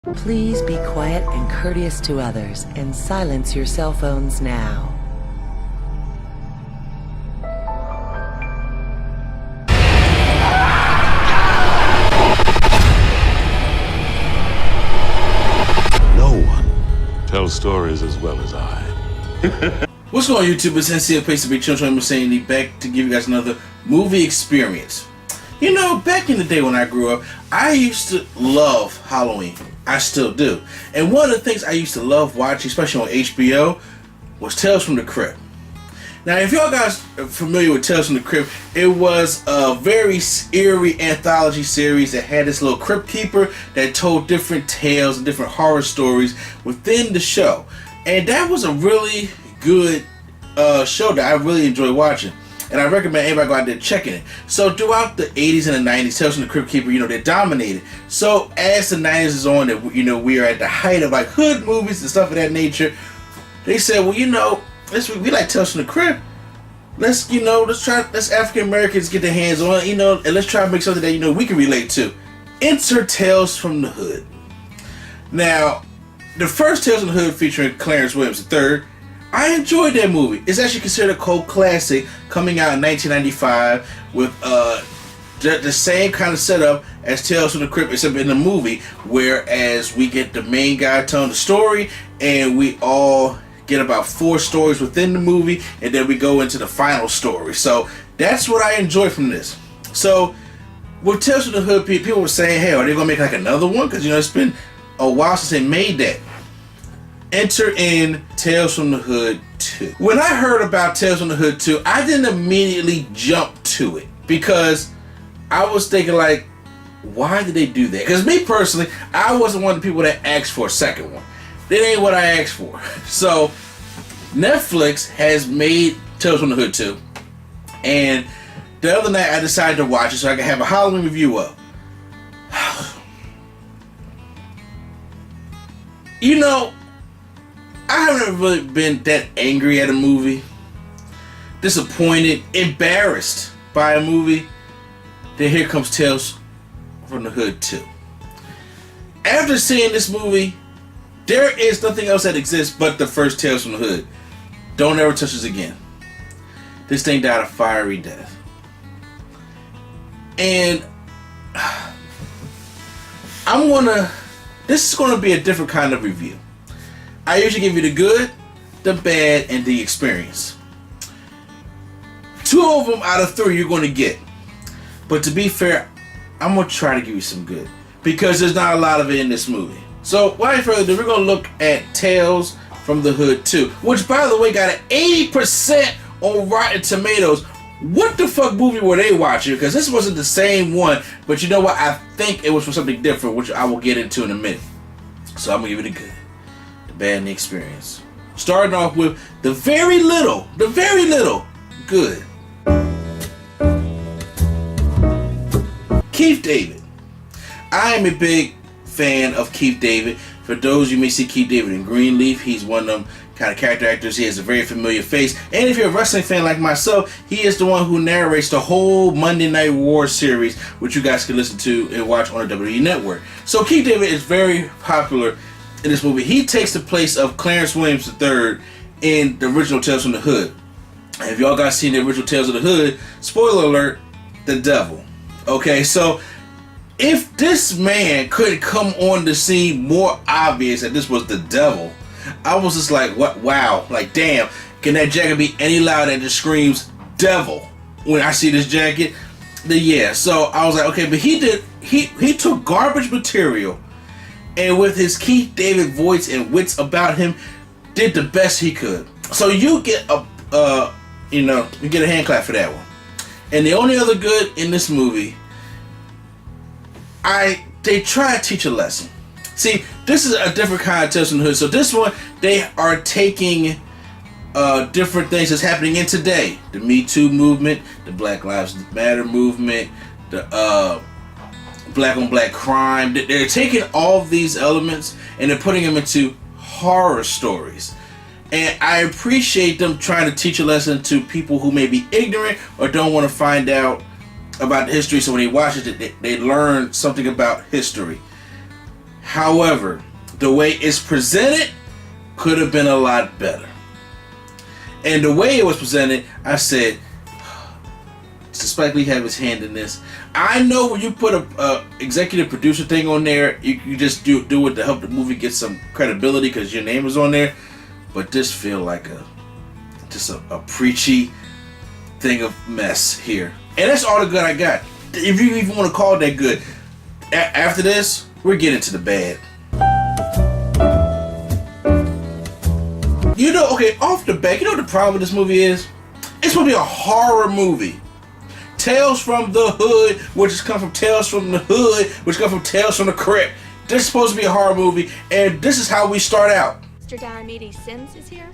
Please be quiet and courteous to others and silence your cell phones now. No one tells stories as well as I. What's going on, YouTube? It's NCL Place to be children. I'm saying back to give you guys another movie experience. You know, back in the day when I grew up, I used to love Halloween. I still do. And one of the things I used to love watching, especially on HBO, was Tales from the Crypt. Now, if y'all guys are familiar with Tales from the Crypt, it was a very eerie anthology series that had this little crypt keeper that told different tales and different horror stories within the show. And that was a really good show that I really enjoyed watching. And I recommend anybody go out there checking it. So throughout the 80s and the 90s, Tales from the Crypt Keeper, you know, they dominated. So as the 90s is on, you know, we are at the height of like hood movies and stuff of that nature. They said, well, you know, we like Tales from the Crypt. Let's African Americans get their hands on it, you know, and let's try to make something that, you know, we can relate to. Enter Tales from the Hood. Now, the first Tales from the Hood featuring Clarence Williams III, I enjoyed that movie. It's actually considered a cult classic, coming out in 1995 with the same kind of setup as Tales from the Crypt, except in the movie, whereas we get the main guy telling the story, and we all get about 4 stories within the movie, and then we go into the final story. So that's what I enjoy from this. So with Tales from the Hood, people were saying, hey, are they going to make like another one? Because, you know, it's been a while since they made that. Enter in Tales from the Hood 2. When I heard about Tales from the Hood 2, I didn't immediately jump to it because I was thinking like, why did they do that? Because me personally, I wasn't one of the people that asked for a second one. That ain't what I asked for. So Netflix has made Tales from the Hood 2, and the other night I decided to watch it so I can have a Halloween review up. You know, I haven't really been that angry at a movie, disappointed, embarrassed by a movie. Then here comes Tales from the Hood 2. After seeing this movie, there is nothing else that exists but the first Tales from the Hood. Don't ever touch this again. This thing died a fiery death. And this is gonna be a different kind of review. I usually give you the good, the bad, and the experience. 2 of them out of 3 you're going to get. But to be fair, I'm going to try to give you some good, because there's not a lot of it in this movie. So, without further ado, we're going to look at Tales from the Hood 2, which, by the way, got an 80% on Rotten Tomatoes. What the fuck movie were they watching? Because this wasn't the same one, but you know what? I think it was for something different, which I will get into in a minute. So, I'm going to give it a good, bad, and the experience. Starting off with the very little good. Keith David. I am a big fan of Keith David. For those you may see Keith David in Greenleaf, he's one of them kind of character actors. He has a very familiar face. And if you're a wrestling fan like myself, he is the one who narrates the whole Monday Night War series, which you guys can listen to and watch on the WWE Network. So Keith David is very popular in this movie. He takes the place of Clarence Williams III in the original Tales from the Hood. And if y'all guys seen the original Tales of the Hood, spoiler alert, the devil. Okay, so if this man couldn't come on the scene more obvious that this was the devil, I was just like, what? Wow, like damn, can that jacket be any louder that just screams devil when I see this jacket? Then yeah, so I was like, okay, but he took garbage material, and with his Keith David voice and wits about him, did the best he could. So you get you get a hand clap for that one. And the only other good in this movie, they try to teach a lesson. See, this is a different kind of Tales from the Hood. So this one, they are taking different things that's happening in today. The Me Too movement, the Black Lives Matter movement, the black on black crime. They're taking all of these elements and they're putting them into horror stories. And I appreciate them trying to teach a lesson to people who may be ignorant or don't want to find out about history. So when they watch it, they learn something about history. However, the way it's presented could have been a lot better. And the way it was presented, I said, does Spike Lee have his hand in this? I know when you put a executive producer thing on there, you just do it to help the movie get some credibility because your name is on there. But this feel like just a preachy thing of mess here. And that's all the good I got. If you even want to call it that good. After this, we're getting to the bad. You know, okay, off the bat, you know what the problem with this movie is? It's supposed to be a horror movie. Tales from the Hood, which has come from Tales from the Hood, which come from Tales from the Crypt. This is supposed to be a horror movie, and this is how we start out. Mr. Diomede Sims is here?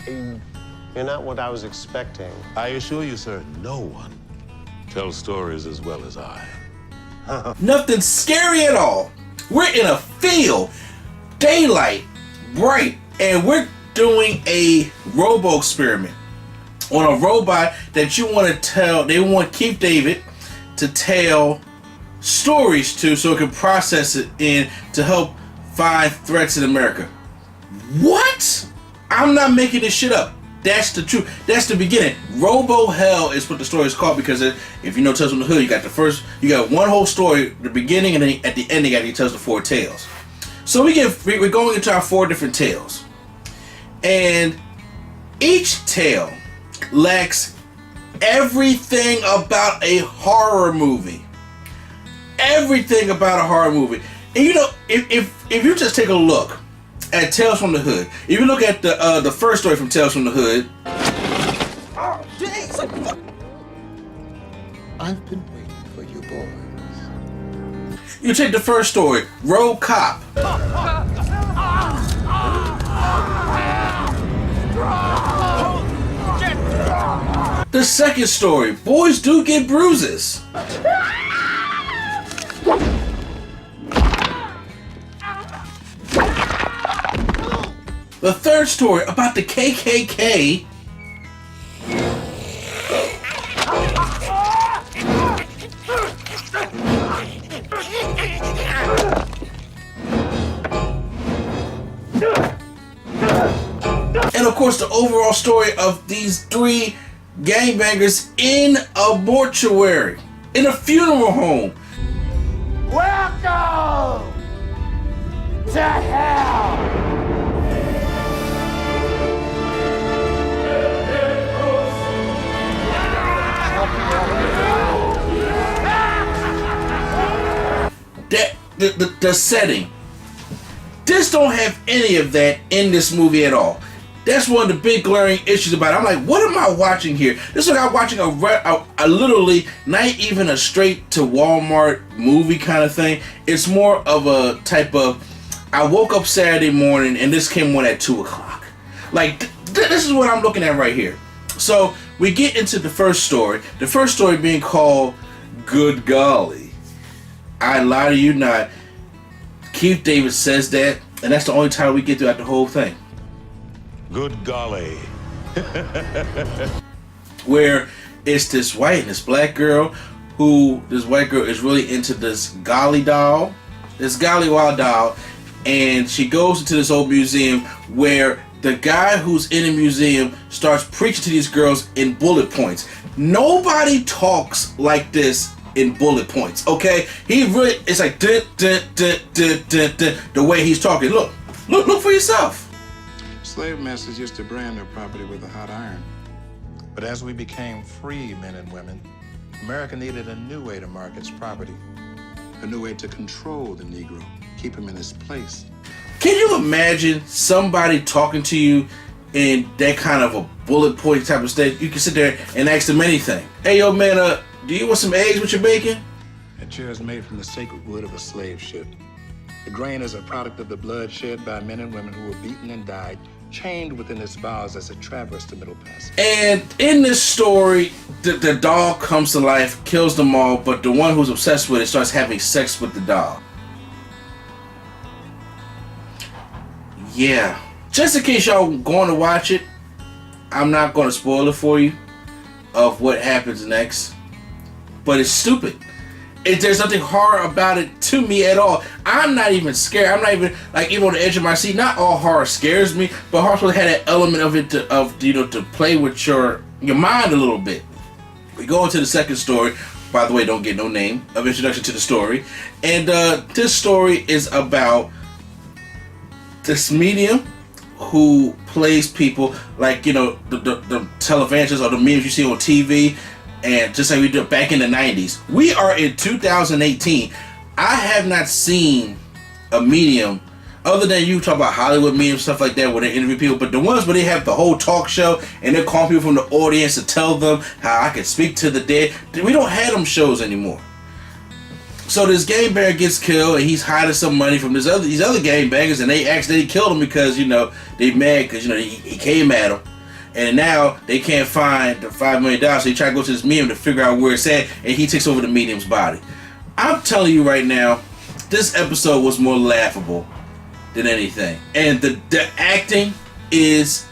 You're not what I was expecting. I assure you, sir, no one tells stories as well as I. Nothing scary at all. We're in a field, daylight, bright, and we're doing a robo experiment on a robot that you want to tell. They want Keith David to tell stories to so it can process it in to help find threats in America. What? I'm not making this shit up. That's the truth. That's the beginning. Robo Hell is what the story is called because if you know Tales from the Hood, you got one whole story, the beginning, and then at the end, he tells the 4 tales. So we're going into our 4 different tales, and each tale lacks everything about a horror movie. Everything about a horror movie. And you know, if you just take a look at Tales from the Hood, if you look at the first story from Tales from the Hood, I've been waiting for you boys. you take the first story, Road Cop. The second story, Boys Do Get Bruises. The third story about the KKK. And of course the overall story of these 3 gangbangers in a mortuary, in a funeral home. Welcome to hell! The setting. This don't have any of that in this movie at all. That's one of the big glaring issues about it. I'm like, what am I watching here? This is like I'm watching a literally not even a straight to Walmart movie kind of thing. It's more of a type of, I woke up Saturday morning and this came on at 2 o'clock. Like, this is what I'm looking at right here. So we get into the first story. The first story being called Good Golly. I lie to you not. Keith David says that, and that's the only title we get throughout the whole thing. Good golly. Where it's this white and this black girl who, this white girl is really into this Golly doll, this Golly Wild doll, and she goes into this old museum where the guy who's in the museum starts preaching to these girls in bullet points. Nobody talks like this in bullet points, okay? He really, it's like dun, dun, dun, dun, dun, dun, the way he's talking. Look for yourself. Slave masters used to brand their property with a hot iron. But as we became free men and women, America needed a new way to mark its property. A new way to control the Negro, keep him in his place. Can you imagine somebody talking to you in that kind of a bullet point type of state? You can sit there and ask them anything. Hey, yo, man, do you want some eggs with your bacon? A chair is made from the sacred wood of a slave ship. The grain is a product of the blood shed by men and women who were beaten and died, chained within its bowels as it traversed the Middle Passage. And in this story, the doll comes to life, kills them all, but the one who's obsessed with it starts having sex with the doll. Yeah. Just in case y'all going to watch it, I'm not going to spoil it for you of what happens next. But it's stupid. there's nothing horror about it to me at all. I'm not even scared. I'm not even like even on the edge of my seat. Not all horror scares me, but horror had that element of it to play with your mind a little bit. We go into the second story. By the way, don't get no name of introduction to the story. And this story is about this medium who plays people like, the televangelists or the memes you see on TV, and just like we did back in the 90s. We are in 2018. I have not seen a medium other than you talk about Hollywood mediums, stuff like that, where they interview people, but the ones where they have the whole talk show and they're calling people from the audience to tell them how I can speak to the dead. We don't have them shows anymore. So this gangbanger gets killed, and he's hiding some money from these other gangbangers, and they accidentally killed him because they mad because he came at them, and now they can't find the $5 million. So he try to go to this medium to figure out where it's at, and he takes over the medium's body. I'm telling you right now, this episode was more laughable than anything, and the acting is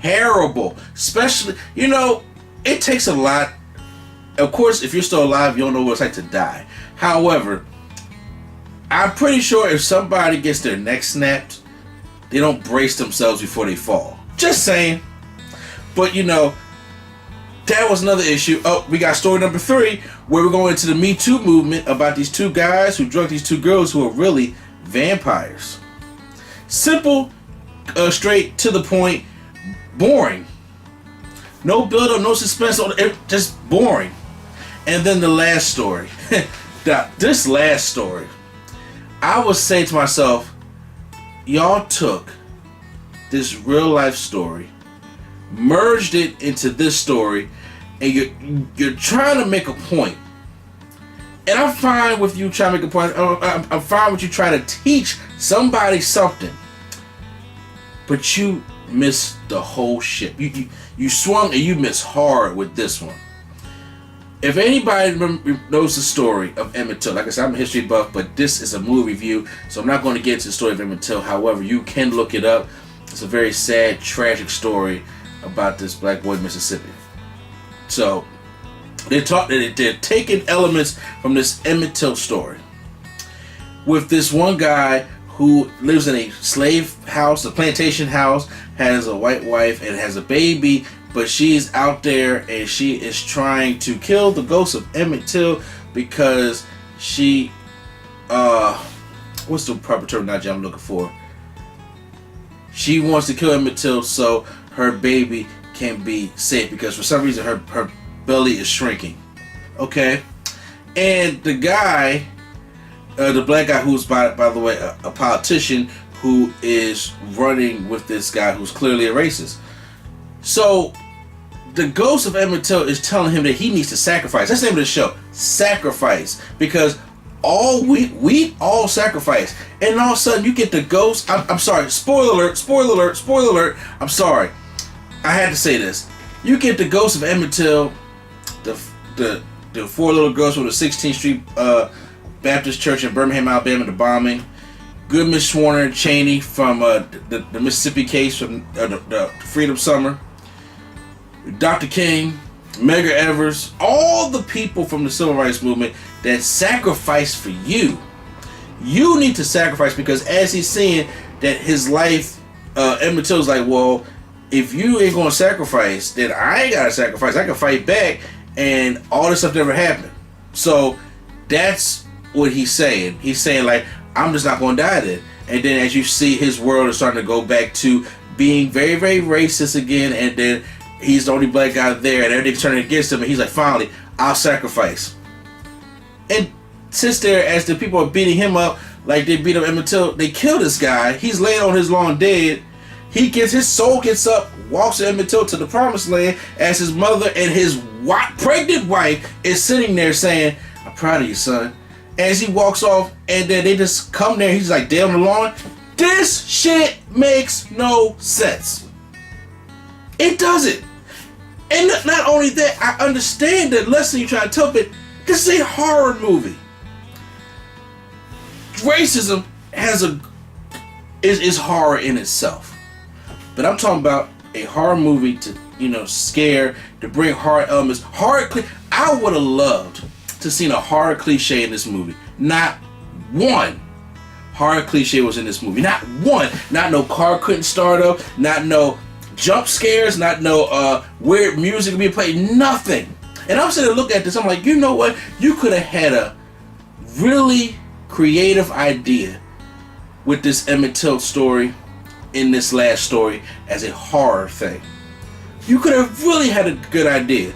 terrible. Especially, it takes a lot. Of course, if you're still alive, you don't know what it's like to die. However, I'm pretty sure if somebody gets their neck snapped, they don't brace themselves before they fall. Just saying. But, that was another issue. Oh, we got story number 3, where we're going into the Me Too movement about these 2 guys who drugged these 2 girls who are really vampires. Simple, straight to the point, boring. No build-up, no suspense, just boring. And then the last story. This last story, I would say to myself, y'all took this real life story, merged it into this story, and you're trying to make a point. And I'm fine with you trying to make a point. I'm fine with you trying to teach somebody something. But you missed the whole ship. You swung and you missed hard with this one. If anybody knows the story of Emmett Till, like I said, I'm a history buff, but this is a movie review, so I'm not going to get into the story of Emmett Till. However, you can look it up. It's a very sad, tragic story about this black boy in Mississippi. So they're taking elements from this Emmett Till story with this one guy who lives in a slave house, a plantation house, has a white wife and has a baby, but she's out there and she is trying to kill the ghost of Emmett Till because she, what's the proper terminology I'm looking for? She wants to kill Emmett Till so her baby can be safe because for some reason her belly is shrinking. Okay? And the guy, the black guy who's, by the way, a politician who is running with this guy who's clearly a racist. So the ghost of Emmett Till is telling him that he needs to sacrifice. That's the name of the show. Sacrifice. Because we all sacrifice. And all of a sudden you get the ghost. I'm sorry. Spoiler alert. I'm sorry. I had to say this. You get the ghost of Emmett Till, the 4 little girls from the 16th Street Baptist Church in Birmingham, Alabama, the bombing. Good Miss Warner Cheney from the Mississippi case from the Freedom Summer. Dr. King, Medgar Evers, all the people from the Civil Rights Movement that sacrificed for you. You need to sacrifice because as he's seeing that his life, Emmett Till's like, well, if you ain't going to sacrifice, then I ain't got to sacrifice. I can fight back and all this stuff never happened. So that's what he's saying. He's saying like, I'm just not going to die then. And then as you see, his world is starting to go back to being very, very racist again. And then he's the only black guy there and everything's turning against him. And he's like, finally, I'll sacrifice. And sits there as the people are beating him up like they beat up Emmett Till. They kill this guy. He's laying on his lawn dead. His soul gets up, walks Emmett Till to the promised land as his mother and his pregnant wife is sitting there saying, I'm proud of you, son. As he walks off, and then they just come there, he's like dead on the lawn. This shit makes no sense. It doesn't. And not only that, I understand the lesson you're trying to tell, but this is a horror movie. Racism is horror in itself. But I'm talking about a horror movie to, scare, to bring horror elements. I would have loved to see a horror cliche in this movie. Not one horror cliche was in this movie. Not one. Not no car couldn't start up. Not no jump scares. Not no weird music being played. Nothing. And I'm sitting there looking at this. I'm like, you know what? You could have had a really creative idea with this Emmett Till story in this last story as a horror thing. You could have really had a good idea.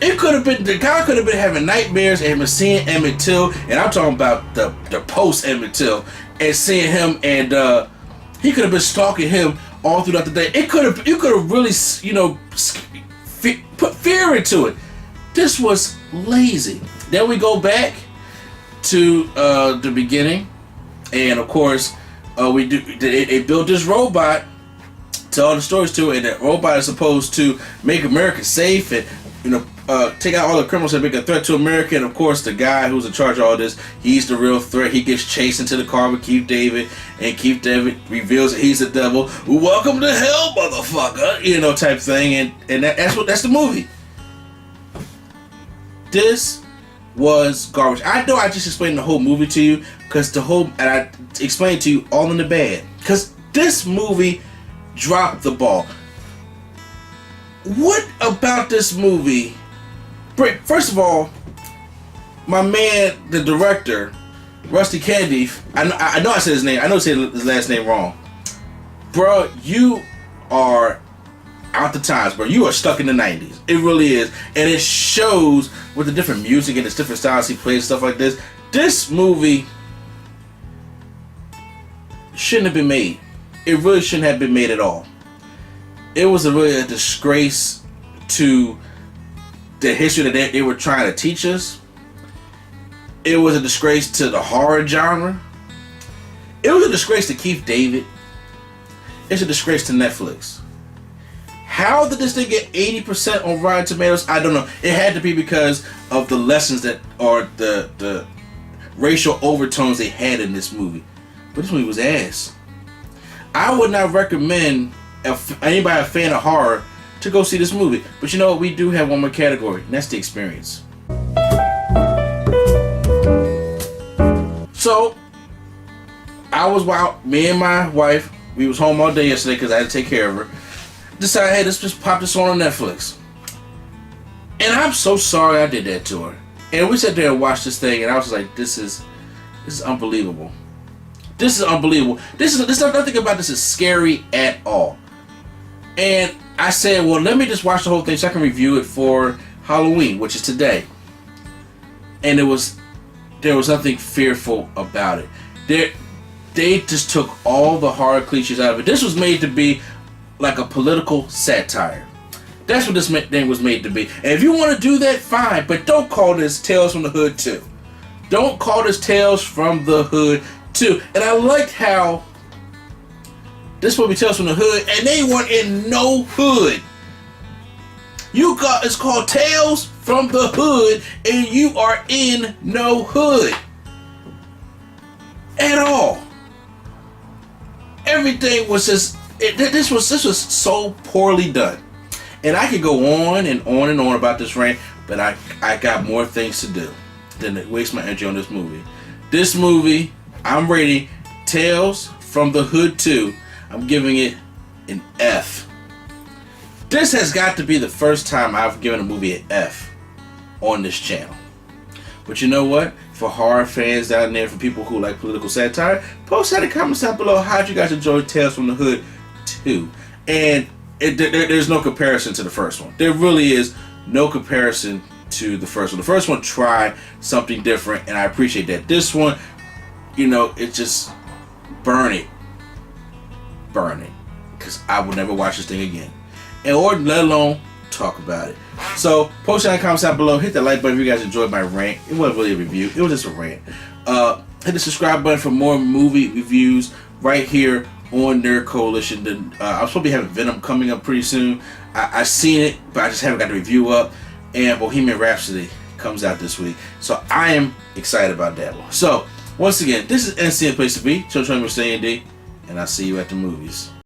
It could have been, the guy could have been having nightmares and seeing Emmett Till, and I'm talking about the post Emmett Till, and seeing him, and he could have been stalking him all throughout the day. You could have really, you know, put fear into it. This was lazy. Then we go back to the beginning, and of course, they built this robot, tell all the stories to it, and that robot is supposed to make America safe and, you know, take out all the criminals that make a threat to America. And of course, the guy who's in charge of all this, he's the real threat. He gets chased into the car with Keith David, and Keith David reveals that he's the devil. Welcome to hell, motherfucker, you know, type thing. And that's the movie. This was garbage. I know I just explained the whole movie to you, and I explained to you all in the bad, because this movie dropped the ball. What about this movie? First of all, my man, the director, Rusty Kennedy, I know I said his name. I know I said his last name wrong. Bro, you are out the times, bro. You are stuck in the 90s. It really is. And it shows with the different music and its different styles he plays, stuff like this. This movie shouldn't have been made. It really shouldn't have been made at all. It was really a disgrace to the history that they were trying to teach us. It was a disgrace to the horror genre. It was a disgrace to Keith David. It's a disgrace to Netflix. How did this thing get 80% on Rotten Tomatoes? I don't know. It had to be because of the lessons that, or the racial overtones they had in this movie. But this movie was ass. I would not recommend anybody a fan of horror to go see this movie. But you know what? We do have one more category, and that's the experience. So, me and my wife, we was home all day yesterday because I had to take care of her. Decided, hey, let's just pop this on Netflix. And I'm so sorry I did that to her. And we sat there and watched this thing, and I was like, this is unbelievable. This is unbelievable. There's nothing about this is scary at all. And I said, well, let me just watch the whole thing so I can review it for Halloween, which is today. And there was nothing fearful about it. They just took all the horror cliches out of it. This was made to be like a political satire. That's what this thing was made to be. And if you want to do that, fine. But don't call this Tales from the Hood 2. Don't call this Tales from the Hood 2. And I liked how this will be Tales from the Hood, and they weren't in no hood. It's called Tales from the Hood, and you are in no hood at all. Everything was just this was so poorly done. And I could go on and on and on about this rant, but I got more things to do than to waste my energy on this movie. This movie, I'm rating Tales from the Hood 2. I'm giving it an F. This has got to be the first time I've given a movie an F on this channel. But you know what? For horror fans down there, for people who like political satire, post in the comments down below how'd you guys enjoy Tales from the Hood 2. And there's no comparison to the first one. There really is no comparison to the first one. The first one tried something different, and I appreciate that. This one, you know, it just burn it, because I will never watch this thing again, or let alone talk about it. So post in the comments down below, hit that like button if you guys enjoyed my rant. It wasn't really a review, it was just a rant. Hit the subscribe button for more movie reviews right here on Nerd Coalition. Then I'm supposed to be having Venom coming up pretty soon. I've seen it, but I just haven't got the review up. And Bohemian Rhapsody comes out this week, so I am excited about that one. So once again, this is NC Place to Be. Children, staying D, and I'll see you at the movies.